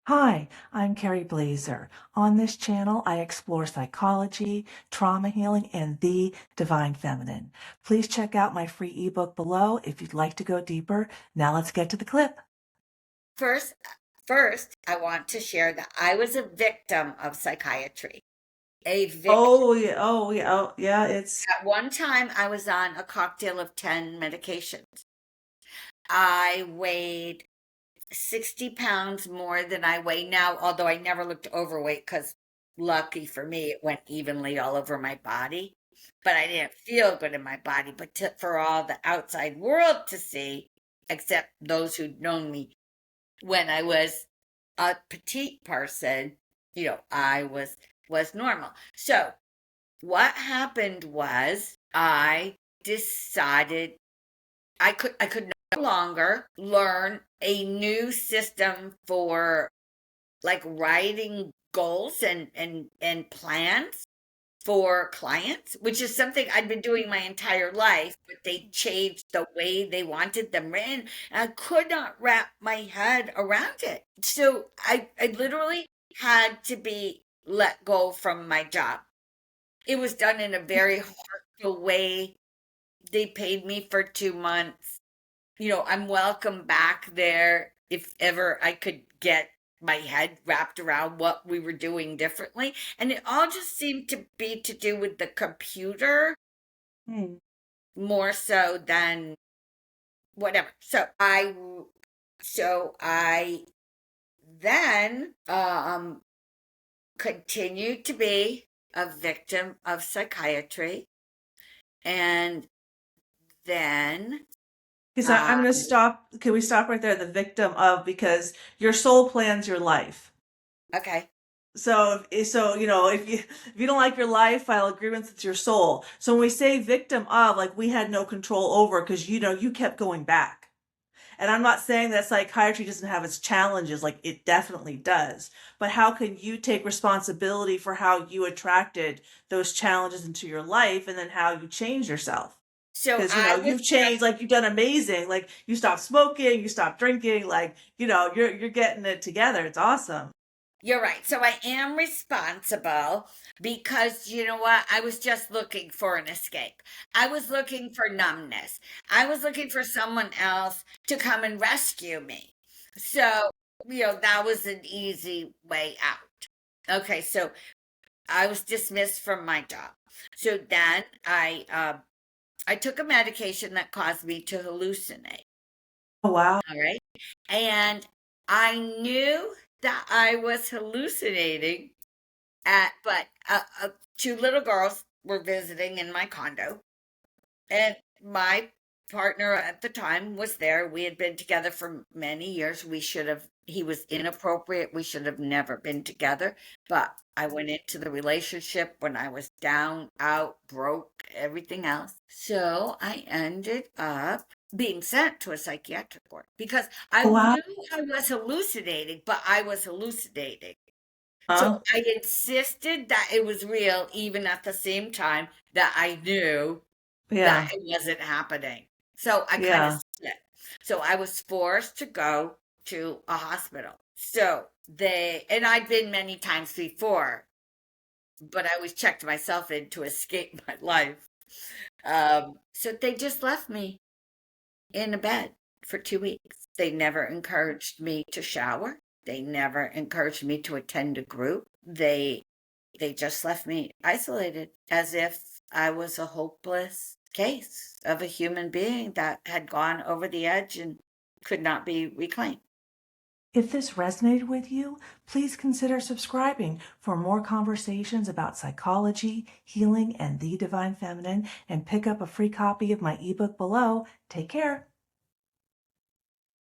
Hi, I'm Carrie Blazer. On this channel, I explore psychology, trauma healing, and the divine feminine. Please check out my free ebook below if you'd like to go deeper. Now let's get to the clip. First, first, I want to share that I was a victim of psychiatry. A victim. Oh yeah, it's At one time, I was on a cocktail of 10 medications. I weighed 60 pounds more than I weigh now, although I never looked overweight because lucky for me, it went evenly all over my body. But I didn't feel good in my body. But for all the outside world to see, except those who'd known me when I was a petite person, I was normal. So what happened was I decided I could no longer learn a new system for like writing goals and plans for clients, which is something I'd been doing my entire life, but they changed the way they wanted them written. And I could not wrap my head around it. So I literally had to be let go from my job. It was done in a very hurtful way. They paid me for 2 months. I'm welcome back there if ever I could get my head wrapped around what we were doing differently. And it all just seemed to be to do with the computer hmm. more so than whatever. So I then continued to be a victim of psychiatry. And then Because I'm uh going to stop. Can we stop right there? The victim of, because your soul plans your life. okay. If you don't like your life, file agreements with your soul. So when we say victim of, like, we had no control over, because you kept going back. And I'm not saying that psychiatry doesn't have its challenges, like it definitely does. But how can you take responsibility for how you attracted those challenges into your life, and then how you change yourself? So Because I was you've changed, just like you've done amazing. Like you stopped smoking, you stopped drinking, like you're getting it together. It's awesome. You're right. So I am responsible because you know what? I was just looking for an escape. I was looking for numbness. I was looking for someone else to come and rescue me. So, that was an easy way out. Okay, so I was dismissed from my job. So then I took a medication that caused me to hallucinate. Oh wow. All right. And I knew that I was hallucinating but two little girls were visiting in my condo, and my partner at the time was there. We had been together for many years. He was inappropriate. We should have never been together. But I went into the relationship when I was down, out, broke, everything else. So I ended up being sent to a psychiatric ward because I Oh wow. knew I was hallucinating, but I was hallucinating. So Huh? I insisted that it was real, even at the same time that I knew that Yeah. it wasn't happening. So I kind of Yeah. split. So I was forced to go to a hospital. And I'd been many times before, but I always checked myself in to escape my life. So they just left me in a bed for 2 weeks. They never encouraged me to shower. They never encouraged me to attend a group. They just left me isolated as if I was a hopeless case of a human being that had gone over the edge and could not be reclaimed. If this resonated with you, please consider subscribing for more conversations about psychology, healing, and the divine feminine, and pick up a free copy of my ebook below. Take care.